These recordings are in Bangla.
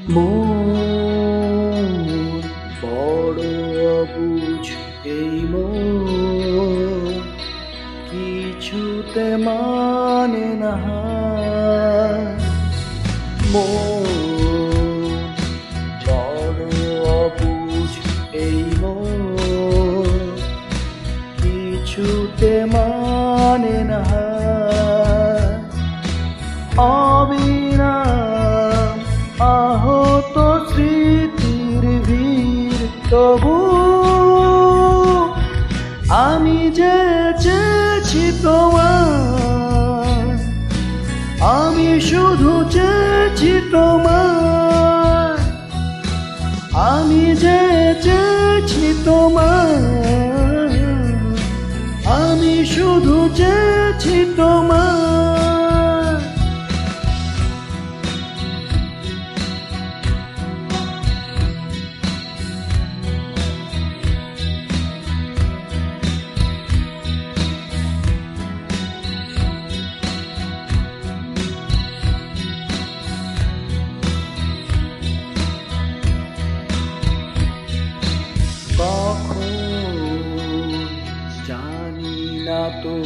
মন বড় অবুঝ এই মন কিছুতে মানে না মন বড় অবুঝ এই মন কিছুতে মানে না অবিরাম আহত স্মৃতির ভিড় তবু আমি যে চেয়েছি তোমার আমি শুধু চেয়েছি তোমার আমি যে চেয়েছি তোমার আমি শুধু চেয়েছি তোমার কখন জানি না তো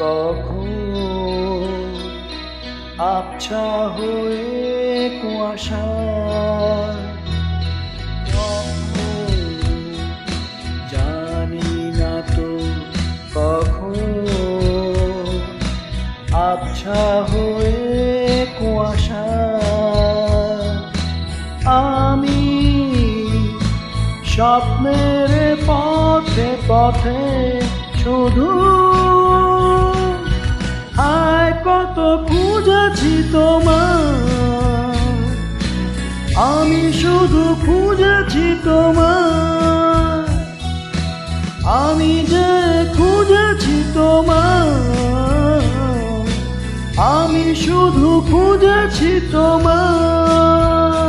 কখন আবছা হয়ে কুয়াশা কখন জানি না তো কখন আবছা হয়ে কুয়াশা আমি স্বপ্নের পথে পথে শুধু হায় কত খুঁজেছি তোমার আমি শুধু খুঁজেছি তোমার আমি যে খুঁজেছি তোমার আমি শুধু খুঁজেছি তোমার